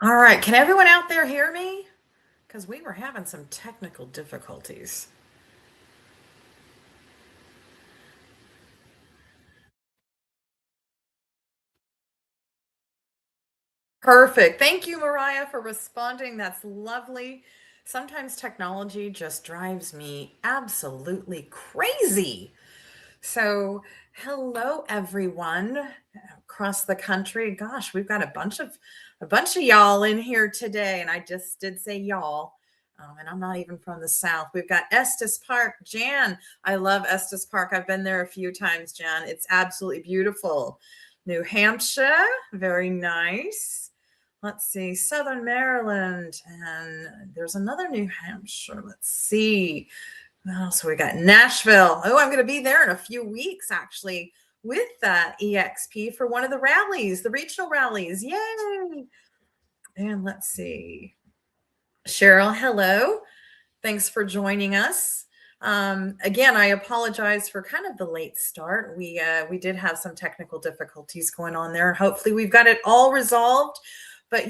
All right, can everyone out there hear me? Because we were having some technical difficulties. Perfect. Thank you, Mariah, for responding. That's lovely. Sometimes technology just drives me absolutely crazy. So, hello everyone across the country. Gosh, we've got a bunch of y'all in here today, and I just did say y'all. And I'm not even from the South. We've got Estes Park, Jan. I love Estes Park. I've been there a few times, Jan. It's absolutely beautiful. New Hampshire, very nice. Let's see, Southern Maryland, and there's another New Hampshire. Let's see. Oh, so we got Nashville. Oh, I'm going to be there in a few weeks, actually, with EXP for one of the rallies, the regional rallies. Yay! And let's see. Cheryl, hello. Thanks for joining us. Again, I apologize for kind of the late start. We did have some technical difficulties going on there. Hopefully, we've got it all resolved. But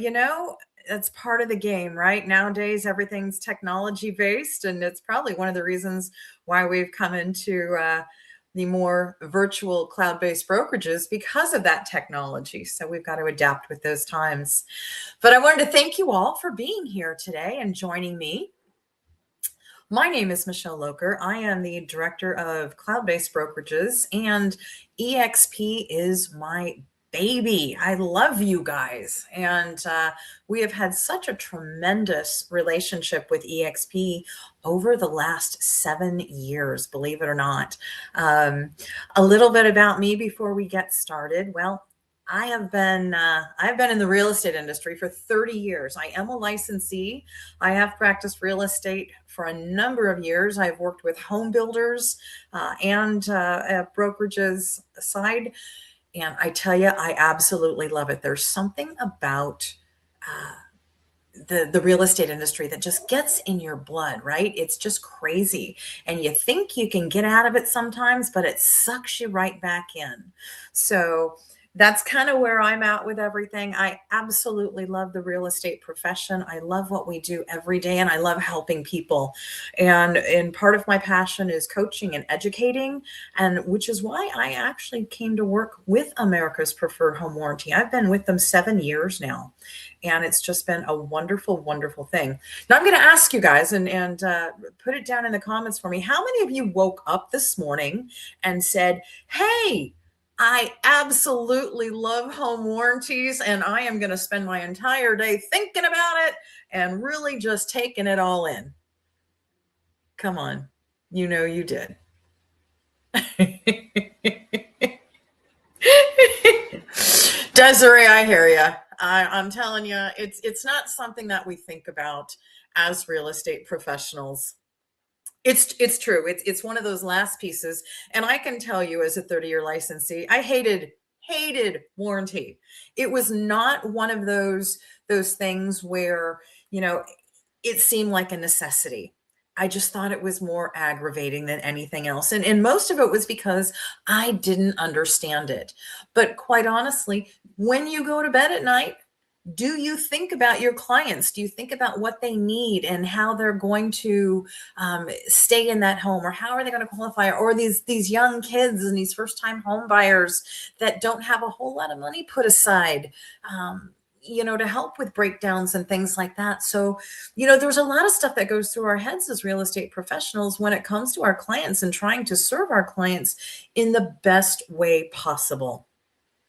that's part of the game, right? Nowadays, everything's technology based, and it's probably one of the reasons why we've come into the more virtual cloud based brokerages because of that technology. So we've got to adapt with those times. But I wanted to thank you all for being here today and joining me. My name is Michelle Loker. I am the director of cloud based brokerages, and EXP is my baby. I love you guys. And we have had such a tremendous relationship with EXP over the last 7 years, believe it or not. A little bit about me before we get started. Well, I've been in the real estate industry for 30 years. I am a licensee. I have practiced real estate for a number of years. I've worked with home builders and brokerages aside. And I tell you, I absolutely love it. There's something about uh, the real estate industry that just gets in your blood, right? It's just crazy. And you think you can get out of it sometimes, but it sucks you right back in. So that's kind of where I'm at with everything. I absolutely love the real estate profession. I love what we do every day, and I love helping people. And part of my passion is coaching and educating, and which is why I actually came to work with America's Preferred Home Warranty. I've been with them 7 years now, and it's just been a wonderful, wonderful thing. Now I'm going to ask you guys, and put it down in the comments for me. How many of you woke up this morning and said, "Hey, I absolutely love home warranties, and I am going to spend my entire day thinking about it and really just taking it all in"? Come on, you know you did. Desiree, I hear you. I'm telling you, it's not something that we think about as real estate professionals. It's true. It's one of those last pieces. And I can tell you, as a 30-year licensee, I hated warranty. It was not one of those things where, you know, it seemed like a necessity. I just thought it was more aggravating than anything else. And most of it was because I didn't understand it. But quite honestly, when you go to bed at night, do you think about your clients? Do you think about what they need and how they're going to stay in that home, or how are they going to qualify? Or these young kids and these first time home buyers that don't have a whole lot of money put aside, to help with breakdowns and things like that. So, there's a lot of stuff that goes through our heads as real estate professionals when it comes to our clients and trying to serve our clients in the best way possible.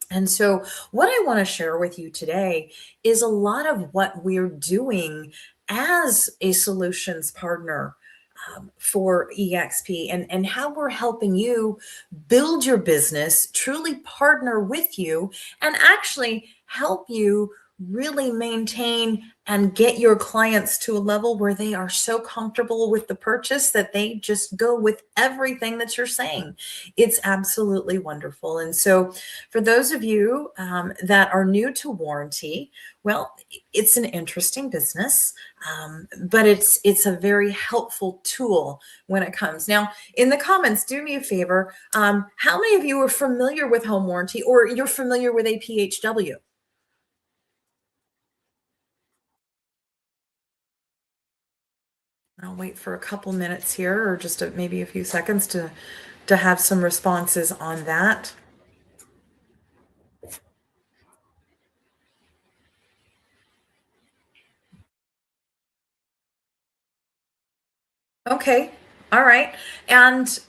And so, what I want to share with you today is a lot of what we're doing as a solutions partner for EXP, and how we're helping you build your business, truly partner with you, and actually help you really maintain and get your clients to a level where they are so comfortable with the purchase that they just go with everything that you're saying. It's absolutely wonderful. And so, for those of you that are new to warranty, well, it's an interesting business, but it's a very helpful tool when it comes. Now, in the comments, do me a favor. How many of you are familiar with home warranty, or you're familiar with APHW? I'll wait for a couple minutes here, or just maybe a few seconds to have some responses on that. Okay. All right. And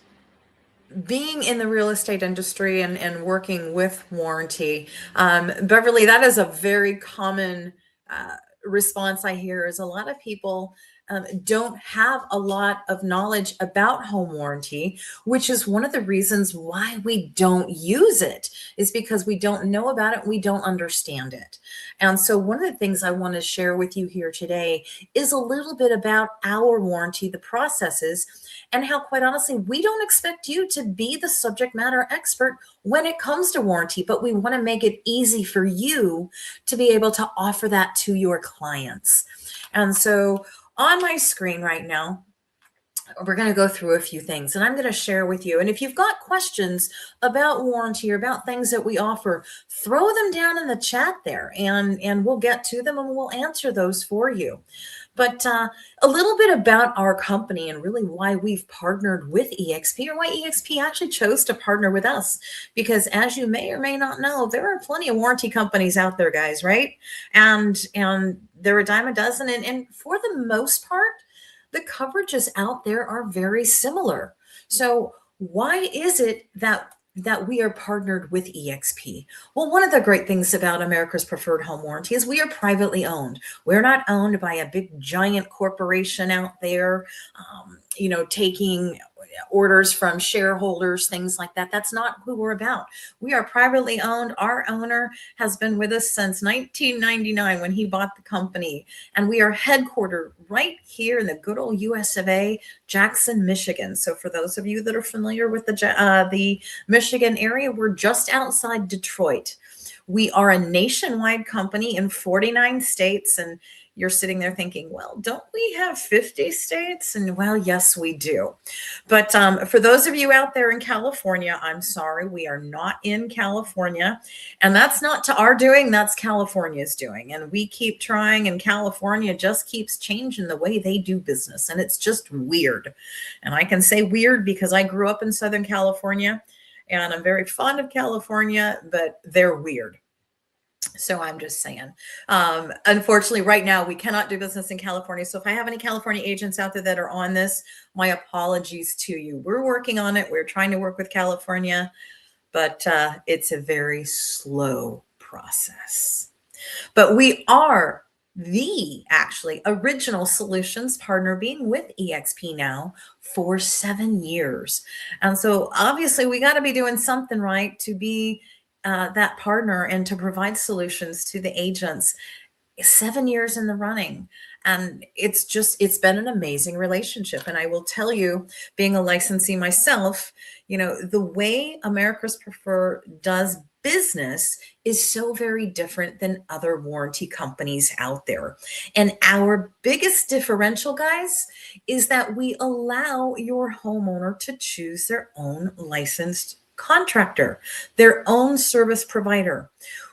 being in the real estate industry and working with warranty, Beverly, that is a very common uh, response I hear is a lot of people don't have a lot of knowledge about home warranty, which is one of the reasons why we don't use it, is because we don't know about it, we don't understand it. And so one of the things I want to share with you here today is a little bit about our warranty, the processes, and how, quite honestly, we don't expect you to be the subject matter expert when it comes to warranty, but we want to make it easy for you to be able to offer that to your clients. And so on my screen right now, we're going to go through a few things and I'm going to share with you. And if you've got questions about warranty or about things that we offer, throw them down in the chat there and we'll get to them and we'll answer those for you. But a little bit about our company and really why we've partnered with EXP, or why EXP actually chose to partner with us. Because as you may or may not know, there are plenty of warranty companies out there, guys, right? And they're a dime a dozen. And for the most part, the coverages out there are very similar. So why is it that we are partnered with EXP? Well, one of the great things about America's Preferred Home Warranty is we are privately owned. We're not owned by a big giant corporation out there, taking orders from shareholders, things like that. That's not who we're about. We are privately owned. Our owner has been with us since 1999 when he bought the company. And we are headquartered right here in the good old US of A, Jackson, Michigan. So for those of you that are familiar with the Michigan area, we're just outside Detroit. We are a nationwide company in 49 states. And you're sitting there thinking, well, don't we have 50 states? And well, yes, we do. But for those of you out there in California, I'm sorry, we are not in California. And that's not to our doing, that's California's doing. And we keep trying, and California just keeps changing the way they do business. And it's just weird. And I can say weird because I grew up in Southern California and I'm very fond of California, but they're weird. So I'm just saying, unfortunately, right now we cannot do business in California. So if I have any California agents out there that are on this, my apologies to you. We're working on it. We're trying to work with California, but it's a very slow process. But we are the actually original solutions partner, being with EXP now for 7 years. And so obviously we got to be doing something right to be that partner and to provide solutions to the agents. 7 years in the running. And it's been an amazing relationship. And I will tell you, being a licensee myself, the way America's Prefer does business is so very different than other warranty companies out there. And our biggest differential, guys, is that we allow your homeowner to choose their own licensed contractor, their own service provider.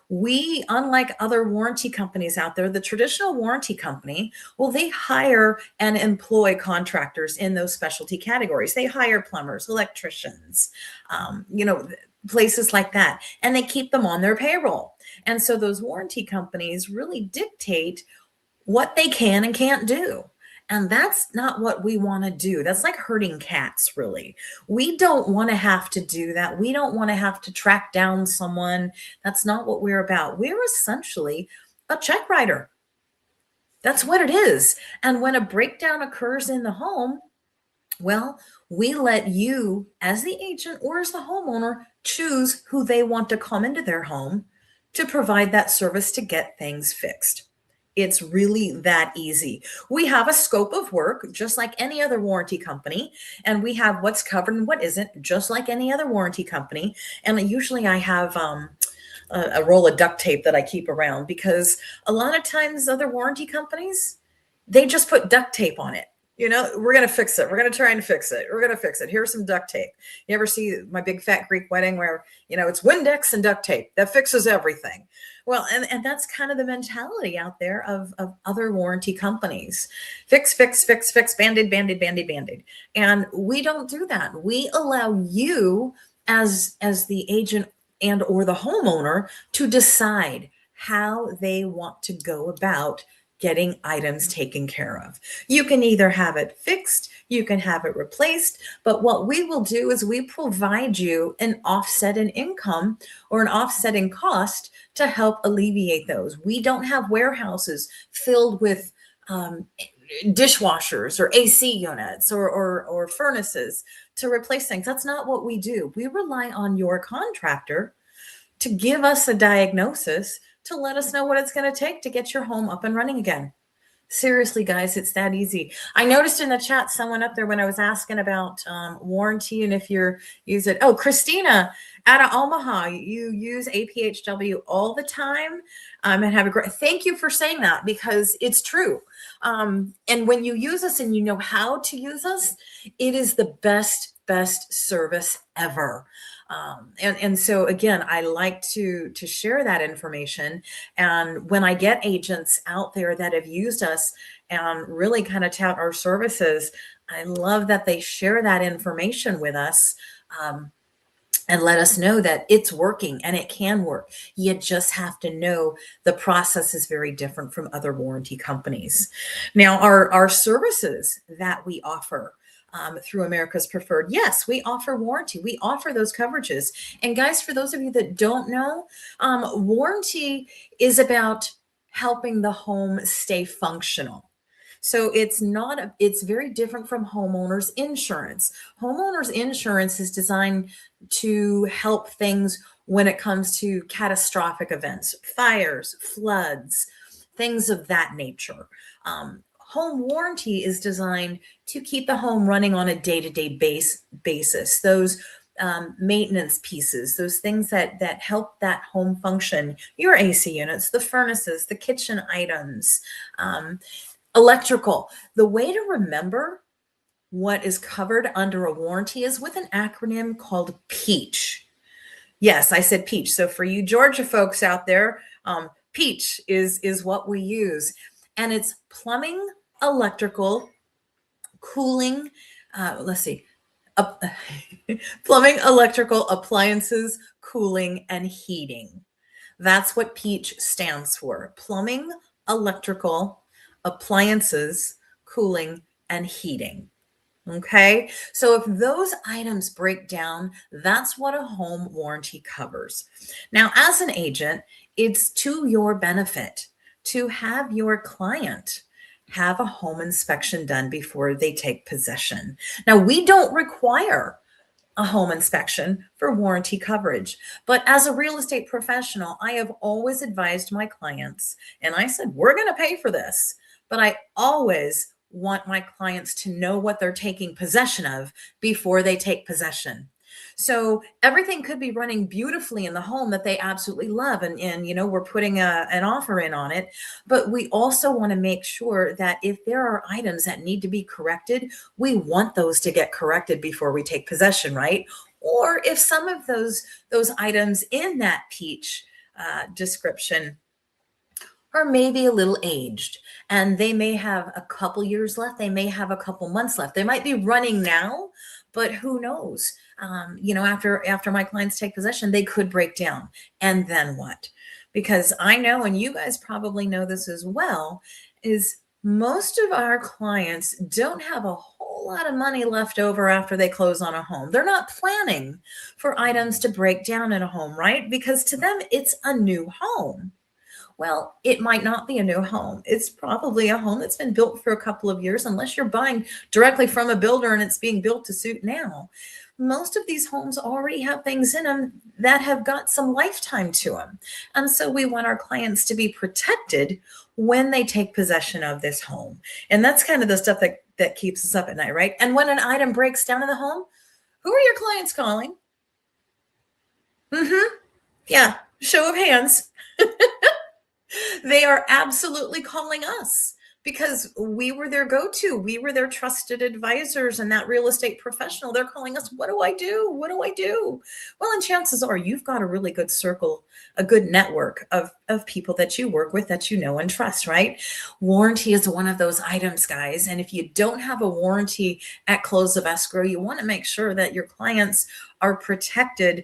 We, unlike other warranty companies out there, the traditional warranty company, well, they hire and employ contractors in those specialty categories. They hire plumbers, electricians, places like that, and they keep them on their payroll. And so those warranty companies really dictate what they can and can't do. And that's not what we want to do. That's like herding cats, really. We don't want to have to do that. We don't want to have to track down someone. That's not what we're about. We're essentially a check writer. That's what it is. And when a breakdown occurs in the home, well, we let you, as the agent or as the homeowner, choose who they want to come into their home to provide that service to get things fixed. It's really that easy. We have a scope of work, just like any other warranty company, and we have what's covered and what isn't, just like any other warranty company. And usually I have a roll of duct tape that I keep around, because a lot of times other warranty companies, they just put duct tape on it. We're going to fix it. We're going to try and fix it. We're going to fix it. Here's some duct tape. You ever see My Big Fat Greek Wedding where, it's Windex and duct tape that fixes everything? Well, and that's kind of the mentality out there of other warranty companies. Fix, fix, fix, fix, band-aid, band-aid, band-aid, band-aid. And we don't do that. We allow you as the agent and or the homeowner to decide how they want to go about getting items taken care of. You can either have it fixed, you can have it replaced, but what we will do is we provide you an offset in income or an offset in cost to help alleviate those. We don't have warehouses filled with dishwashers or AC units or furnaces to replace things. That's not what we do. We rely on your contractor to give us a diagnosis to let us know what it's going to take to get your home up and running again. Seriously, guys, it's that easy. I noticed in the chat someone up there when I was asking about warranty and if you're use it. Oh, Christina out of Omaha, you use APHW all the time and have a great. Thank you for saying that because it's true. And when you use us and you know how to use us, it is the best service ever. And so again, I like to share that information. And when I get agents out there that have used us and really kind of tout our services, I love that they share that information with us. And let us know that it's working and it can work. You just have to know the process is very different from other warranty companies. Now, our services that we offer through America's Preferred, yes, we offer warranty. We offer those coverages. And guys, for those of you that don't know, warranty is about helping the home stay functional. So it's very different from homeowners insurance. Homeowners insurance is designed to help things when it comes to catastrophic events, fires, floods, things of that nature. Home warranty is designed to keep the home running on a day-to-day basis. Those maintenance pieces, those things that help that home function, your AC units, the furnaces, the kitchen items, electrical. The way to remember what is covered under a warranty is with an acronym called PEACH. Yes, I said PEACH. So for you Georgia folks out there, PEACH is what we use. And it's plumbing, electrical, cooling, plumbing, electrical, appliances, cooling, and heating. That's what PEACH stands for. Plumbing, electrical, appliances, cooling, and heating. Okay, so if those items break down, that's what a home warranty covers. Now, as an agent, it's to your benefit to have your client have a home inspection done before they take possession. Now, we don't require a home inspection for warranty coverage. But as a real estate professional, I have always advised my clients, and I said, we're going to pay for this, but I always want my clients to know what they're taking possession of before they take possession. So everything could be running beautifully in the home that they absolutely love. And we're putting an offer in on it. But we also want to make sure that if there are items that need to be corrected, we want those to get corrected before we take possession, right? Or if some of those items in that PEACH description are maybe a little aged and they may have a couple years left, they may have a couple months left, they might be running now, but who knows? After my clients take possession, they could break down. And then what? Because I know, and you guys probably know this as well, is most of our clients don't have a whole lot of money left over after they close on a home. They're not planning for items to break down in a home, right? Because to them, it's a new home. Well, it might not be a new home. It's probably a home that's been built for a couple of years, unless you're buying directly from a builder and it's being built to suit now. Most of these homes already have things in them that have got some lifetime to them. And so we want our clients to be protected when they take possession of this home. And that's kind of the stuff that keeps us up at night, right? And when an item breaks down in the home, who are your clients calling? Yeah, show of hands. They are absolutely calling us because we were their go-to. We were their trusted advisors, and that real estate professional, they're calling us, what do I do? What do I do? Well, and chances are you've got a really good circle, a good network of people that you work with that you know and trust, right? Warranty is one of those items, guys. And if you don't have a warranty at close of escrow, you want to make sure that your clients are protected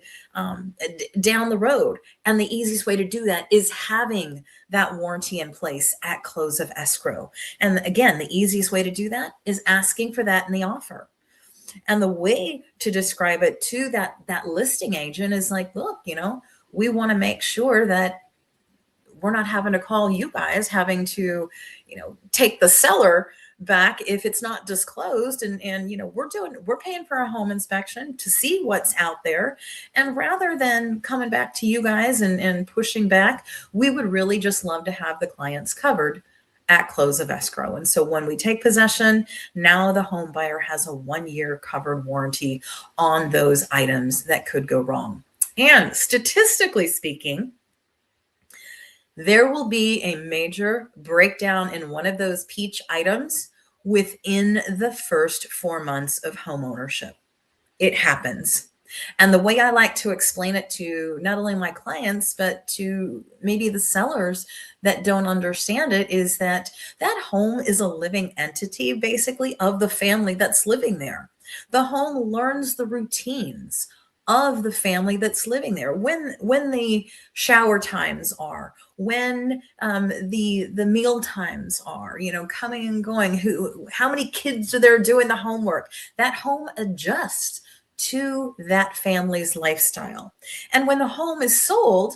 down the road. And the easiest way to do that is having that warranty in place at close of escrow. And again, the easiest way to do that is asking for that in the offer. And the way to describe it to that listing agent is like, look, we want to make sure that we're not having to call you guys, having to, take the seller back if it's not disclosed. And we're paying for a home inspection to see what's out there. And rather than coming back to you guys and pushing back, we would really just love to have the clients covered at close of escrow. And so when we take possession, now the home buyer has a 1-year covered warranty on those items that could go wrong. And statistically speaking, there will be a major breakdown in one of those peach items within the first 4 months of home ownership. It happens. And the way I like to explain it to not only my clients, but to maybe the sellers that don't understand it, is that that home is a living entity, basically, of the family that's living there. The home learns the routines of the family that's living there, when the shower times are, when the meal times are, coming and going, how many kids are there doing the homework. That home adjusts to that family's lifestyle. And when the home is sold,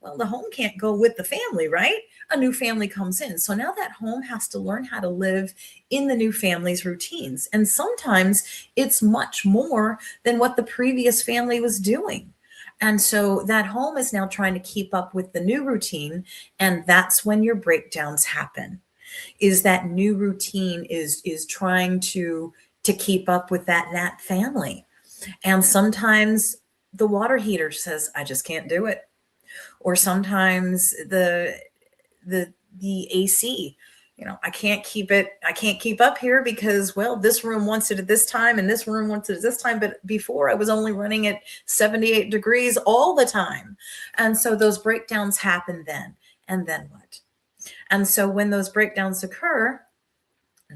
well, the home can't go with the family, right? A new family comes in. So now that home has to learn how to live in the new family's routines. And sometimes it's much more than what the previous family was doing. And so that home is now trying to keep up with the new routine. And that's when your breakdowns happen, is that new routine is trying to keep up with that family. And sometimes the water heater says, I just can't do it. Or sometimes the AC, I can't keep up here because, well, this room wants it at this time and this room wants it at this time. But before, I was only running at 78 degrees all the time. And so those breakdowns happen then. And then what? And so when those breakdowns occur,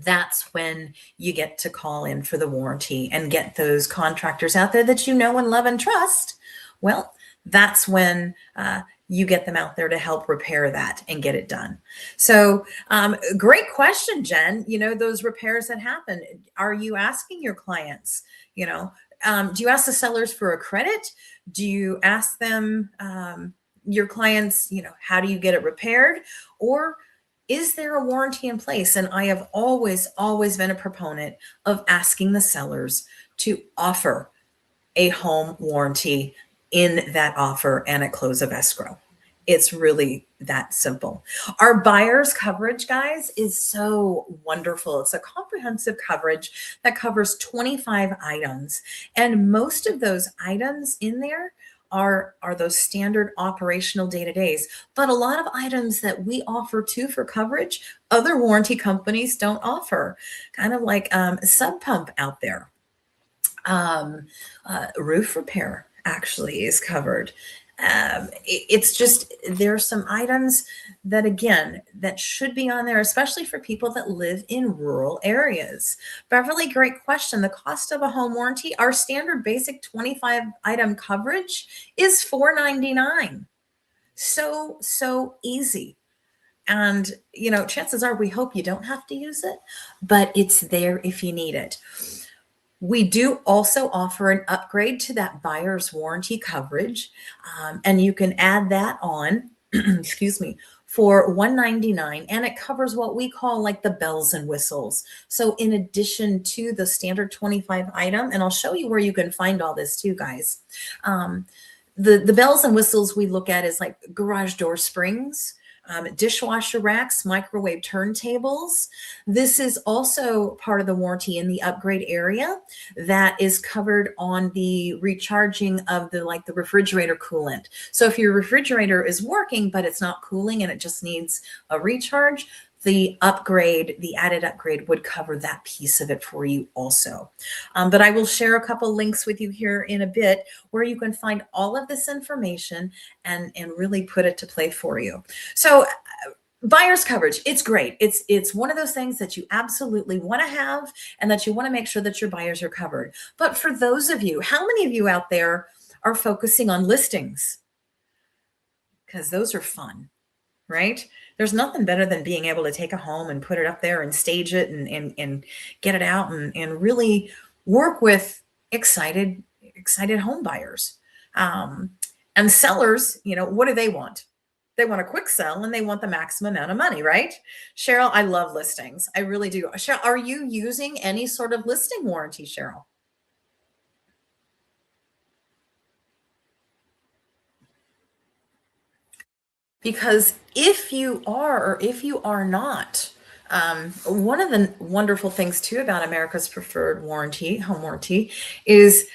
that's when you get to call in for the warranty and get those contractors out there that you know and love and trust. Well, that's when you get them out there to help repair that and get it done. So great question, Jen. Those repairs that happen, are you asking your clients, do you ask the sellers for a credit? Do you ask them, your clients, how do you get it repaired? Or is there a warranty in place? And I have always been a proponent of asking the sellers to offer a home warranty in that offer and at close of escrow. It's really that simple. Our buyer's coverage, guys, is so wonderful. It's a comprehensive coverage that covers 25 items. And most of those items in there are those standard operational day-to-days. But a lot of items that we offer too for coverage, other warranty companies don't offer. Kind of like a sub pump out there. Roof repair actually is covered. It's just, there's some items that, again, that should be on there, especially for people that live in rural areas. Beverly, great question. The cost of a home warranty, our standard basic 25 item coverage is $499. So easy. And, chances are we hope you don't have to use it, but it's there if you need it. We do also offer an upgrade to that buyer's warranty coverage, and you can add that on, excuse me, for $199, and it covers what we call like the bells and whistles. So in addition to the standard 25 item, and I'll show you where you can find all this too, guys. The bells and whistles we look at is like garage door springs, dishwasher racks, microwave turntables. This is also part of the warranty in the upgrade area that is covered on the recharging of the refrigerator coolant. So if your refrigerator is working, but it's not cooling and it just needs a recharge, the upgrade, the added upgrade would cover that piece of it for you also. But I will share a couple links with you here in a bit where you can find all of this information and really put it to play for you. So buyer's coverage, it's great. It's one of those things that you absolutely want to have and that you want to make sure that your buyers are covered. But for those of you, how many of you out there are focusing on listings? Because those are fun, right? There's nothing better than being able to take a home and put it up there and stage it and get it out and really work with excited home buyers. And sellers, what do they want? They want a quick sell and they want the maximum amount of money, right? Cheryl, I love listings. I really do. Cheryl, are you using any sort of listing warranty, Cheryl? Because if you are or if you are not, one of the wonderful things too about America's Preferred Warranty, home warranty, is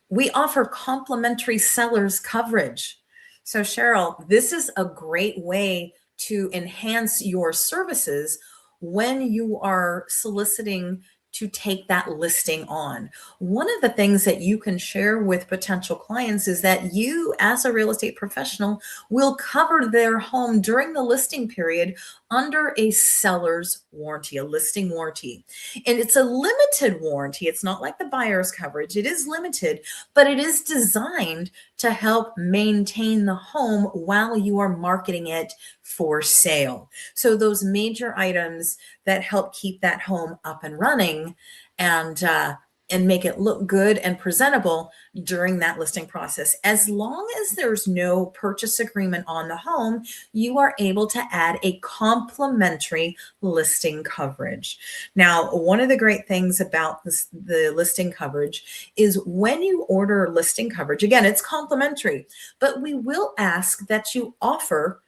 we offer complimentary sellers coverage. So Cheryl, this is a great way to enhance your services when you are soliciting to take that listing on. One of the things that you can share with potential clients is that you, as a real estate professional, will cover their home during the listing period under a seller's warranty, a listing warranty. And it's a limited warranty. It's not like the buyer's coverage. It is limited, but it is designed to help maintain the home while you are marketing it for sale. So those major items that help keep that home up and running and make it look good and presentable during that listing process. As long as there's no purchase agreement on the home, you are able to add a complimentary listing coverage. Now, one of the great things about the listing coverage is when you order listing coverage, again, it's complimentary, but we will ask that you offer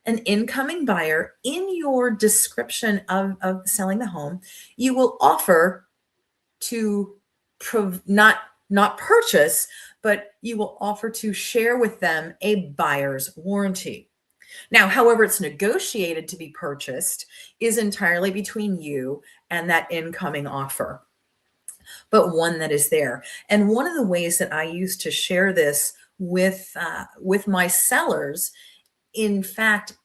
an incoming buyer in your description of selling the home. You will offer to not purchase, but you will offer to share with them a buyer's warranty. Now, however it's negotiated to be purchased is entirely between you and that incoming offer, but one that is there. And one of the ways that I use to share this with my sellers, in fact,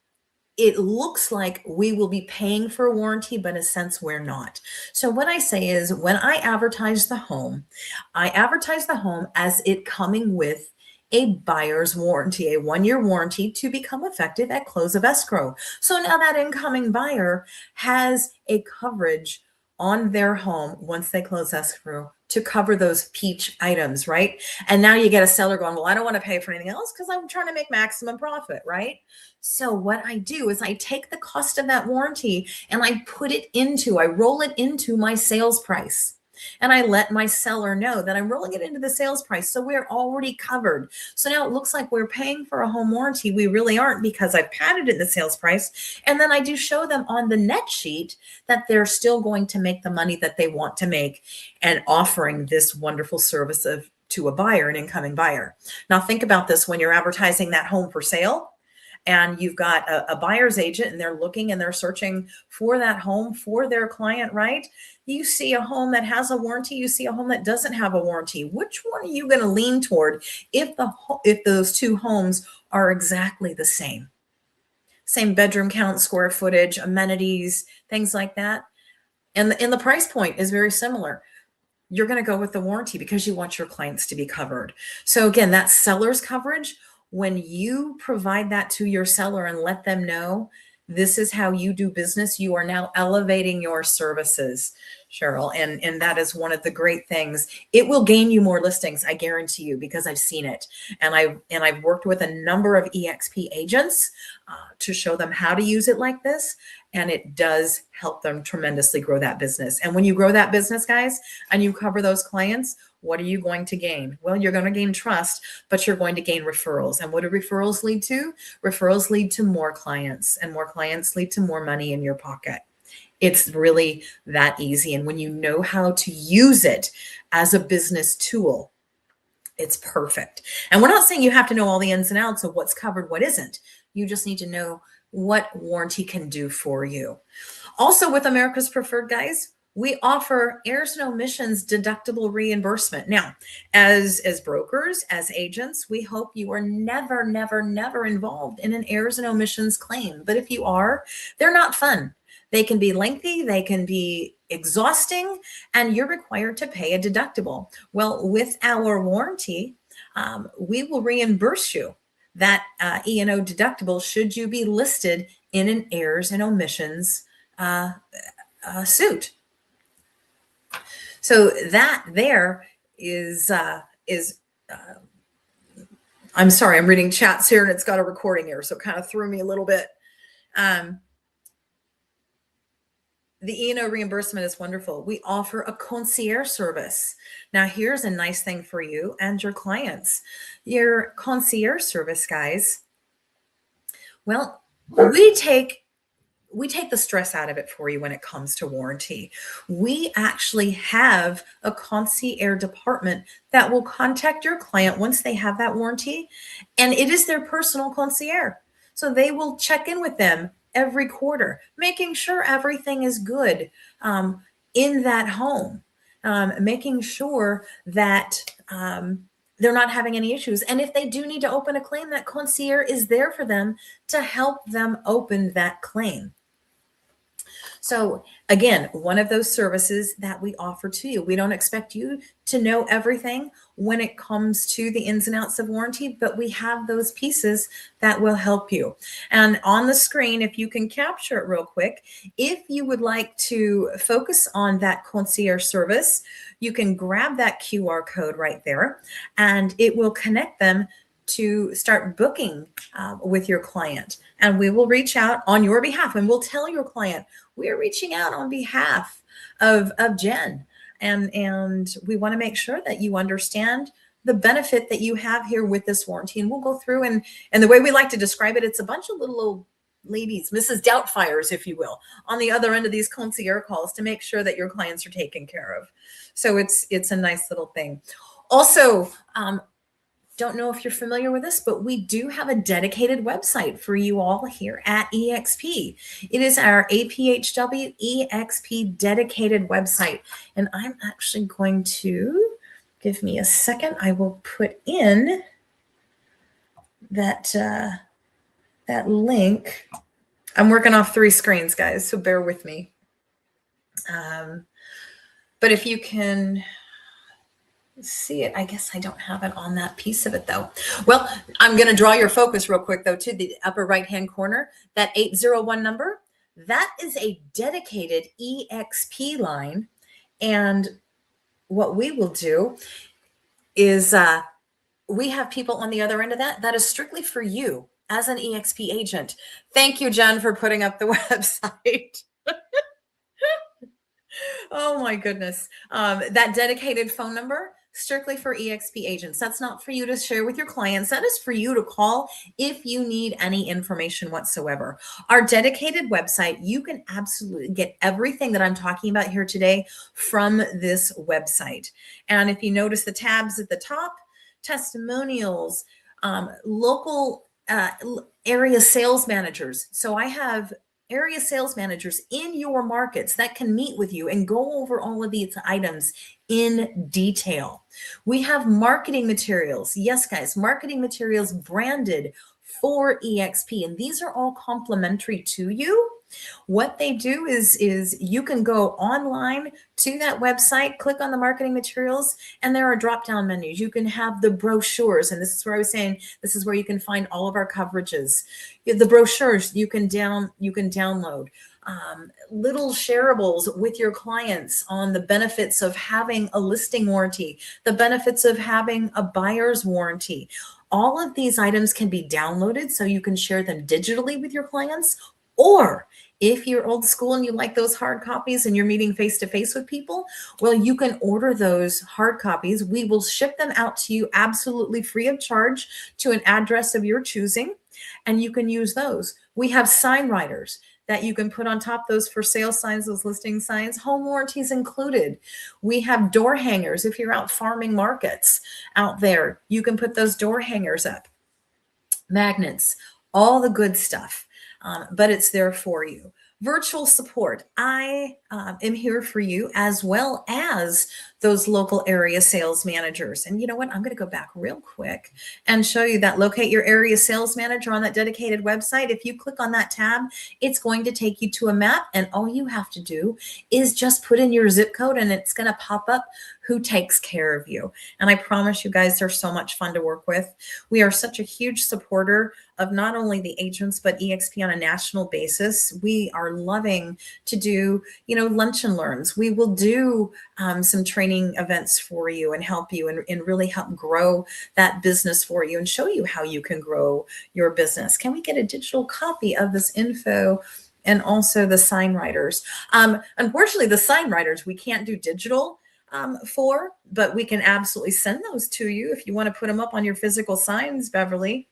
it looks like we will be paying for a warranty, but in a sense we're not. So what I say is when I advertise the home as it coming with a buyer's warranty, a 1-year warranty to become effective at close of escrow. So now that incoming buyer has a coverage on their home once they close escrow to cover those peach items, right? And now you get a seller going, well, I don't want to pay for anything else because I'm trying to make maximum profit, right? So what I do is I take the cost of that warranty and I roll it into my sales price. And I let my seller know that I'm rolling it into the sales price. So we're already covered. So now it looks like we're paying for a home warranty. We really aren't because I've padded it in the sales price. And then I do show them on the net sheet that they're still going to make the money that they want to make and offering this wonderful service to a buyer, an incoming buyer. Now think about this when you're advertising that home for sale. And you've got a buyer's agent and they're looking and they're searching for that home for their client, right? You see a home that has a warranty, you see a home that doesn't have a warranty. Which one are you going to lean toward if those two homes are exactly the same? Same bedroom count, square footage, amenities, things like that. And the price point is very similar. You're going to go with the warranty because you want your clients to be covered. So again, that seller's coverage, when you provide that to your seller and let them know this is how you do business, you are now elevating your services, Cheryl. And that is one of the great things. It will gain you more listings, I guarantee you, because I've seen it. And I've worked with a number of EXP agents to show them how to use it like this. And it does help them tremendously grow that business. And when you grow that business, guys, and you cover those clients, what are you going to gain? Well, you're going to gain trust, but you're going to gain referrals. And what do referrals lead to? Referrals lead to more clients, and more clients lead to more money in your pocket. It's really that easy. And when you know how to use it as a business tool, it's perfect. And we're not saying you have to know all the ins and outs of what's covered, what isn't. You just need to know what warranty can do for you. Also, with America's Preferred, guys, we offer errors and omissions deductible reimbursement. Now, as brokers, as agents, we hope you are never, never, never involved in an errors and omissions claim. But if you are, they're not fun. They can be lengthy, they can be exhausting, and you're required to pay a deductible. Well, with our warranty, we will reimburse you that E&O deductible should you be listed in an errors and omissions suit. So that there is I'm sorry, I'm reading chats here and it's got a recording here, so it kind of threw me a little bit. The E&O reimbursement is wonderful. We offer a concierge service. Now, here's a nice thing for you and your clients. Your concierge service, guys, well, we take the stress out of it for you when it comes to warranty. We actually have a concierge department that will contact your client once they have that warranty, and it is their personal concierge. So they will check in with them every quarter, making sure everything is good in that home, making sure that they're not having any issues. And if they do need to open a claim, that concierge is there for them to help them open that claim. So again, one of those services that we offer to you. We don't expect you to know everything when it comes to the ins and outs of warranty, but we have those pieces that will help you. And on the screen, if you can capture it real quick, if you would like to focus on that concierge service, you can grab that QR code right there and it will connect them to start booking with your client. And we will reach out on your behalf and we'll tell your client, we're reaching out on behalf of Jen. And we want to make sure that you understand the benefit that you have here with this warranty. And we'll go through and the way we like to describe it, it's a bunch of little old ladies, Mrs. Doubtfires, if you will, on the other end of these concierge calls to make sure that your clients are taken care of. So it's a nice little thing. Also, don't know if you're familiar with this, but we do have a dedicated website for you all here at EXP. It is our APHW EXP dedicated website. And I'm actually going to, give me a second, I will put in that, that link. I'm working off 3 screens, guys, so bear with me. But if you can see it, I guess I don't have it on that piece of it though. Well, I'm going to draw your focus real quick though to the upper right hand corner, that 801 number. That is a dedicated EXP line. And what we will do is we have people on the other end of that is strictly for you as an EXP agent. Thank you, Jen, for putting up the website. Oh my goodness. That dedicated phone number, strictly for EXP agents. That's not for you to share with your clients. That is for you to call if you need any information whatsoever. Our dedicated website, you can absolutely get everything that I'm talking about here today from this website. And if you notice the tabs at the top, testimonials, local area sales managers. So I have area sales managers in your markets that can meet with you and go over all of these items in detail. We have marketing materials. Yes, guys, marketing materials branded for EXP, and these are all complimentary to you. What they do is you can go online to that website, click on the marketing materials, and there are drop-down menus. You can have the brochures, and this is where I was saying this is where you can find all of our coverages. The brochures you can download. Little shareables with your clients on the benefits of having a listing warranty, the benefits of having a buyer's warranty. All of these items can be downloaded so you can share them digitally with your clients, or if you're old school and you like those hard copies and you're meeting face-to-face with people, well, you can order those hard copies. We will ship them out to you absolutely free of charge to an address of your choosing, and you can use those. We have sign writers that you can put on top those for sale signs, those listing signs, home warranties included. We have door hangers. If you're out farming markets out there, you can put those door hangers up. Magnets, all the good stuff. but it's there for you. Virtual support. I am here for you, as well as those local area sales managers. And you know what? I'm going to go back real quick and show you that locate your area sales manager on that dedicated website. If you click on that tab, it's going to take you to a map, and all you have to do is just put in your zip code and it's going to pop up who takes care of you. And I promise you guys, they're so much fun to work with. We are such a huge supporter of not only the agents, but EXP on a national basis. We are loving to do, lunch and learns. We will do some training events for you and help you and really help grow that business for you and show you how you can grow your business. Can we get a digital copy of this info? And also the sign writers. Unfortunately, the sign writers, we can't do digital for, but we can absolutely send those to you if you want to put them up on your physical signs, Beverly.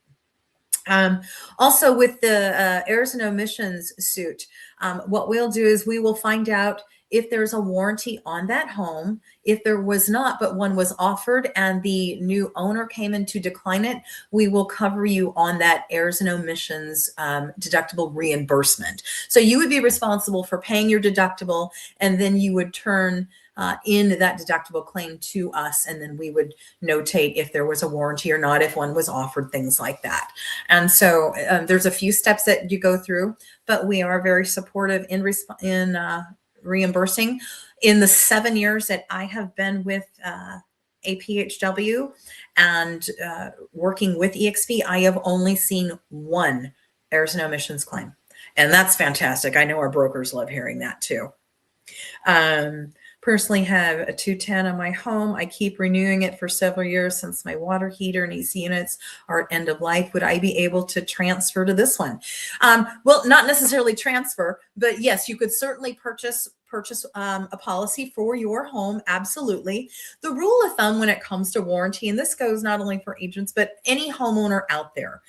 Also with the errors and omissions suit, what we'll do is we will find out if there's a warranty on that home. If there was not, but one was offered and the new owner came in to decline it, we will cover you on that errors and omissions deductible reimbursement. So you would be responsible for paying your deductible, and then you would turn in that deductible claim to us, and then we would notate if there was a warranty or not, if one was offered, things like that. And so there's a few steps that you go through, but we are very supportive in reimbursing. In the 7 years that I have been with APHW and working with EXP, I have only seen one errors and omissions claim, and that's fantastic. I know our brokers love hearing that too. Personally have a 210 on my home. I keep renewing it for several years since my water heater and AC units are at end of life. Would I be able to transfer to this one? Well, not necessarily transfer, but yes, you could certainly purchase a policy for your home. Absolutely. The rule of thumb when it comes to warranty, and this goes not only for agents, but any homeowner out there,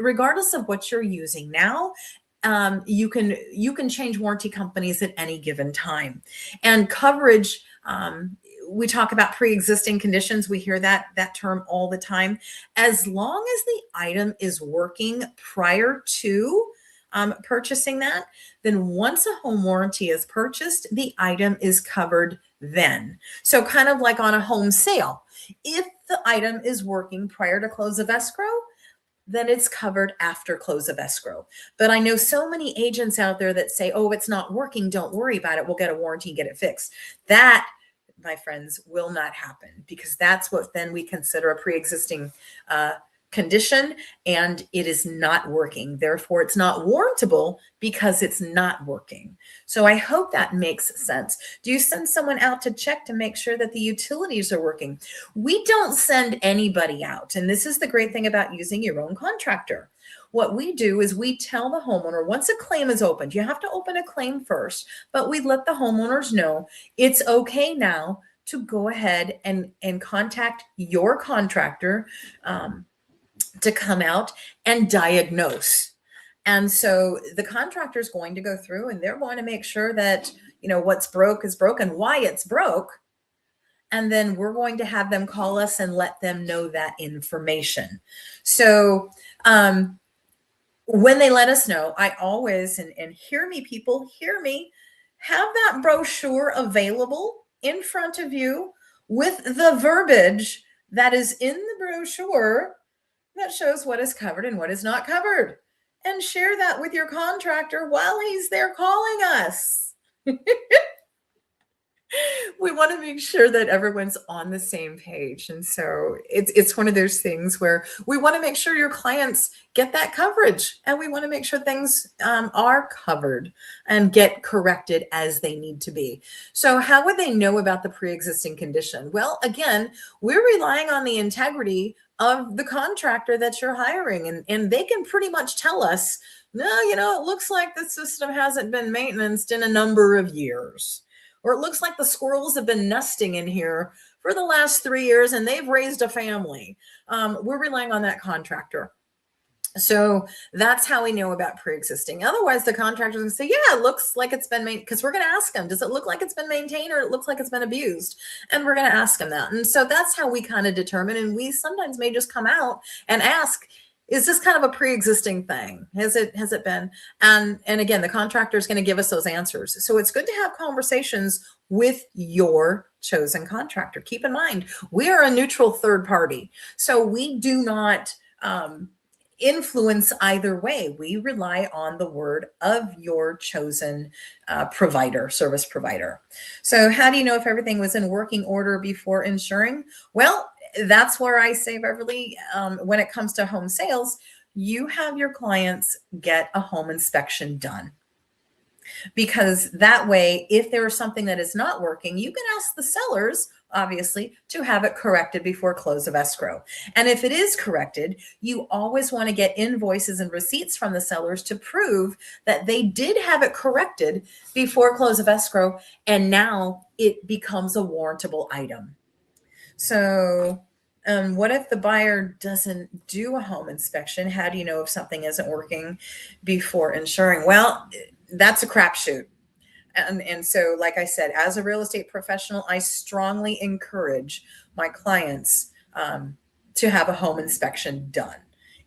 regardless of what you're using now, you can change warranty companies at any given time. And coverage, we talk about pre-existing conditions. We hear that term all the time. As long as the item is working prior to purchasing that, then once a home warranty is purchased, the item is covered then. So kind of like on a home sale, if the item is working prior to close of escrow, then it's covered after close of escrow. But I know so many agents out there that say, oh, it's not working, don't worry about it, we'll get a warranty and get it fixed. That, my friends, will not happen, because that's what then we consider a pre-existing condition, and it is not working. Therefore, it's not warrantable because it's not working. So I hope that makes sense. Do you send someone out to check to make sure that the utilities are working? We don't send anybody out. And this is the great thing about using your own contractor. What we do is we tell the homeowner, once a claim is opened, you have to open a claim first, but we let the homeowners know it's okay now to go ahead and contact your contractor to come out and diagnose. And so the contractor is going to go through and they're going to make sure that, what's broke is broken, why it's broke. And then we're going to have them call us and let them know that information. So when they let us know, I always, and hear me, people, hear me, have that brochure available in front of you with the verbiage that is in the brochure that shows what is covered and what is not covered, and share that with your contractor while he's there calling us. We want to make sure that everyone's on the same page. And so it's one of those things where we want to make sure your clients get that coverage, and we want to make sure things are covered and get corrected as they need to be. So how would they know about the pre-existing condition? Well, again, we're relying on the integrity of the contractor that you're hiring, and they can pretty much tell us, no, it looks like the system hasn't been maintained in a number of years. Or it looks like the squirrels have been nesting in here for the last 3 years and they've raised a family. We're relying on that contractor. So that's how we know about pre-existing. Otherwise, the contractor's gonna say, yeah, it looks like it's been maintained, because we're going to ask them, does it look like it's been maintained, or it looks like it's been abused? And we're going to ask them that. And so that's how we kind of determine. And we sometimes may just come out and ask, is this kind of a pre-existing thing? Has it been? And again, the contractor is going to give us those answers. So it's good to have conversations with your chosen contractor. Keep in mind, we are a neutral third party. So we do not influence either way. We rely on the word of your chosen service provider. So how do you know if everything was in working order before insuring? Well, that's where I say, Beverly, when it comes to home sales, you have your clients get a home inspection done. Because that way, if there is something that is not working, you can ask the sellers, obviously, to have it corrected before close of escrow. And if it is corrected, you always want to get invoices and receipts from the sellers to prove that they did have it corrected before close of escrow, and now it becomes a warrantable item. So what if the buyer doesn't do a home inspection? How do you know if something isn't working before insuring? Well, that's a crapshoot. And so, like I said, as a real estate professional, I strongly encourage my clients to have a home inspection done.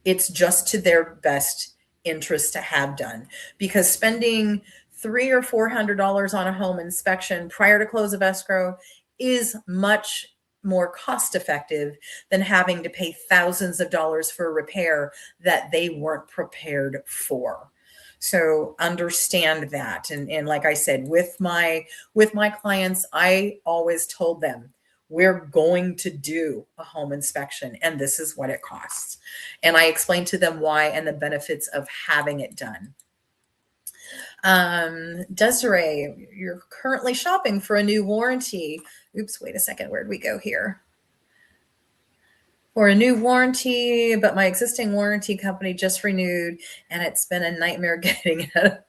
It's just to their best interest to have done, because spending $300 or $400 on a home inspection prior to close of escrow is much more cost effective than having to pay thousands of dollars for a repair that they weren't prepared for. So understand that. And like I said, with my clients, I always told them, we're going to do a home inspection and this is what it costs. And I explained to them why and the benefits of having it done. Desiree, you're currently shopping for a new warranty. Oops, wait a second. Where'd we go here? For a new warranty, but my existing warranty company just renewed and it's been a nightmare getting it.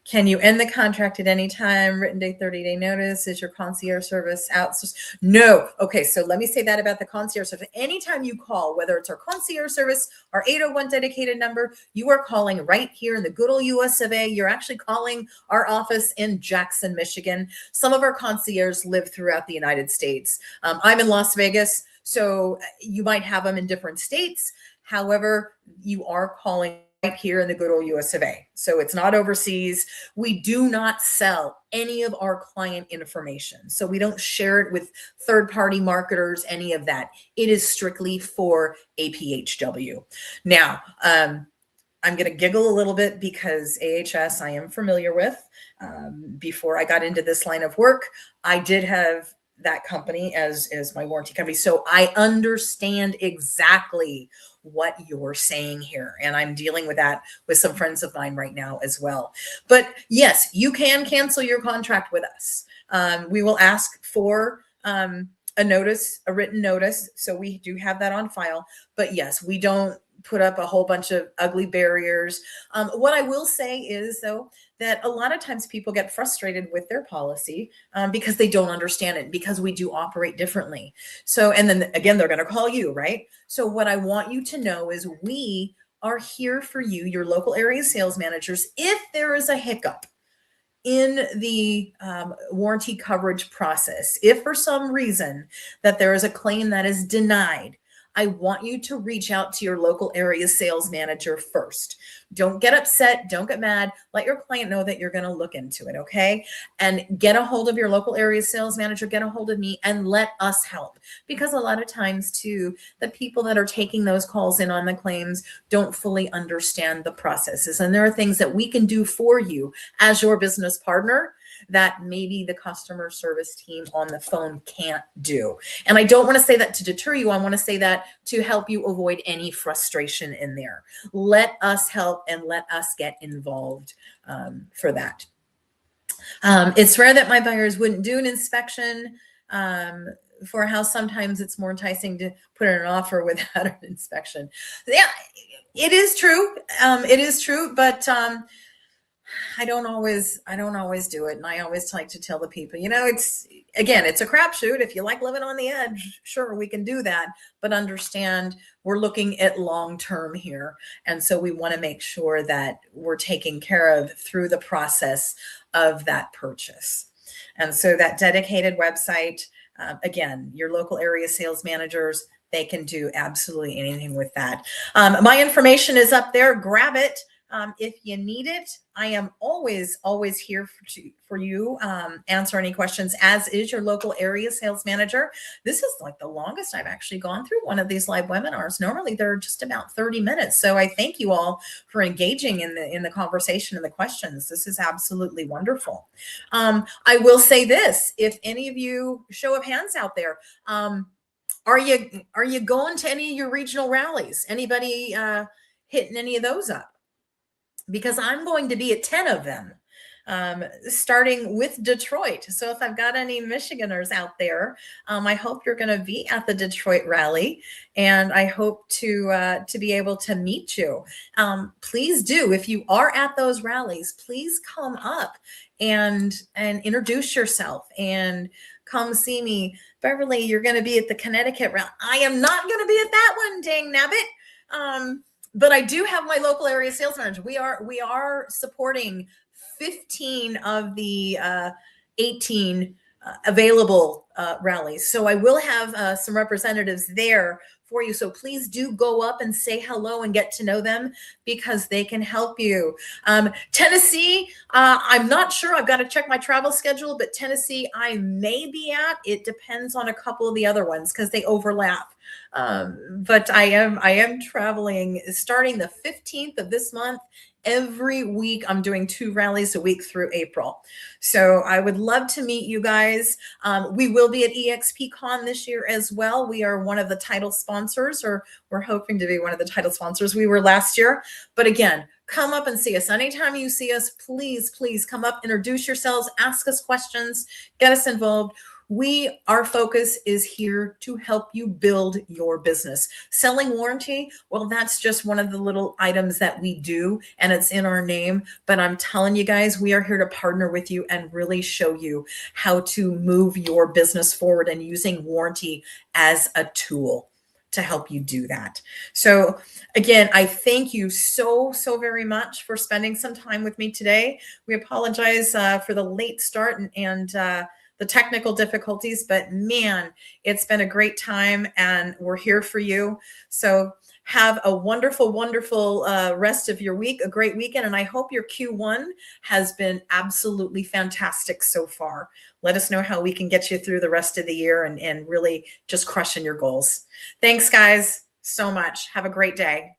Can you end the contract at any time? Written date, 30-day notice. Is your concierge service outsourced? No. Okay, so let me say that about the concierge service. Anytime you call, whether it's our concierge service, our 801 dedicated number, you are calling right here in the good old US of A. You're actually calling our office in Jackson, Michigan. Some of our concierges live throughout the United States. I'm in Las Vegas, so you might have them in different states. However, you are calling right here in the good old US of A. So it's not overseas. We do not sell any of our client information. So we don't share it with third-party marketers, any of that. It is strictly for APHW. Now, I'm going to giggle a little bit because AHS I am familiar with. Before I got into this line of work, I did have that company as my warranty company. So I understand exactly what you're saying here. And I'm dealing with that with some friends of mine right now as well. But yes, you can cancel your contract with us. We will ask for a notice, a written notice. So we do have that on file. But yes, we don't put up a whole bunch of ugly barriers. What I will say is, though, that a lot of times people get frustrated with their policy because they don't understand it, because we do operate differently. So, and then again, they're going to call you, right? So what I want you to know is we are here for you, your local area sales managers, if there is a hiccup in the warranty coverage process. If for some reason that there is a claim that is denied, I want you to reach out to your local area sales manager first. Don't get upset. Don't get mad. Let your client know that you're going to look into it. Okay. And get a hold of your local area sales manager, get a hold of me, and let us help. Because a lot of times too, the people that are taking those calls in on the claims don't fully understand the processes. And there are things that we can do for you as your business partner that maybe the customer service team on the phone can't do. And I don't want to say that to deter you. I want to say that to help you avoid any frustration in there. Let us help and let us get involved for that. It's rare that my buyers wouldn't do an inspection for a house. Sometimes it's more enticing to put in an offer without an inspection. Yeah, it is true. It is true, but I don't always do it. And I always like to tell the people, it's a crapshoot. If you like living on the edge, sure, we can do that. But understand we're looking at long-term here. And so we want to make sure that we're taken care of through the process of that purchase. And so that dedicated website, again, your local area sales managers, they can do absolutely anything with that. My information is up there. Grab it. If you need it, I am always here for you. Answer any questions, as is your local area sales manager. This is like the longest I've actually gone through one of these live webinars. Normally they're just about 30 minutes. So I thank you all for engaging in the conversation and the questions. This is absolutely wonderful. I will say this: if any of you, show of hands out there, are you going to any of your regional rallies? Anybody hitting any of those up? Because I'm going to be at 10 of them, starting with Detroit. So if I've got any Michiganers out there, I hope you're going to be at the Detroit rally, and I hope to be able to meet you. Please do, if you are at those rallies, please come up and introduce yourself and come see me. Beverly, you're going to be at the Connecticut rally. I am not going to be at that one, dang nabbit. But I do have my local area sales manager. We are supporting 15 of the 18 available rallies. So I will have some representatives there for you. So please do go up and say hello and get to know them, because they can help you. Tennessee, I'm not sure. I've got to check my travel schedule, but Tennessee I may be at. It depends on a couple of the other ones because they overlap. But I am traveling starting the 15th of this month. Every week I'm doing 2 rallies a week through April. So I would love to meet you guys. We will be at EXPCon this year as well. We are one of the title sponsors, or we're hoping to be one of the title sponsors. We were last year. But again, come up and see us. Anytime you see us, please come up, introduce yourselves, ask us questions, get us involved. Our focus is here to help you build your business. Selling warranty, well, that's just one of the little items that we do, and it's in our name. But I'm telling you guys, we are here to partner with you and really show you how to move your business forward, and using warranty as a tool to help you do that. So again, I thank you so very much for spending some time with me today. We apologize for the late start and the technical difficulties, but man, it's been a great time, and we're here for you. So have a wonderful rest of your week, a great weekend, and I hope your Q1 has been absolutely fantastic so far. Let us know how we can get you through the rest of the year and really just crushing your goals. Thanks, guys, so much. Have a great day.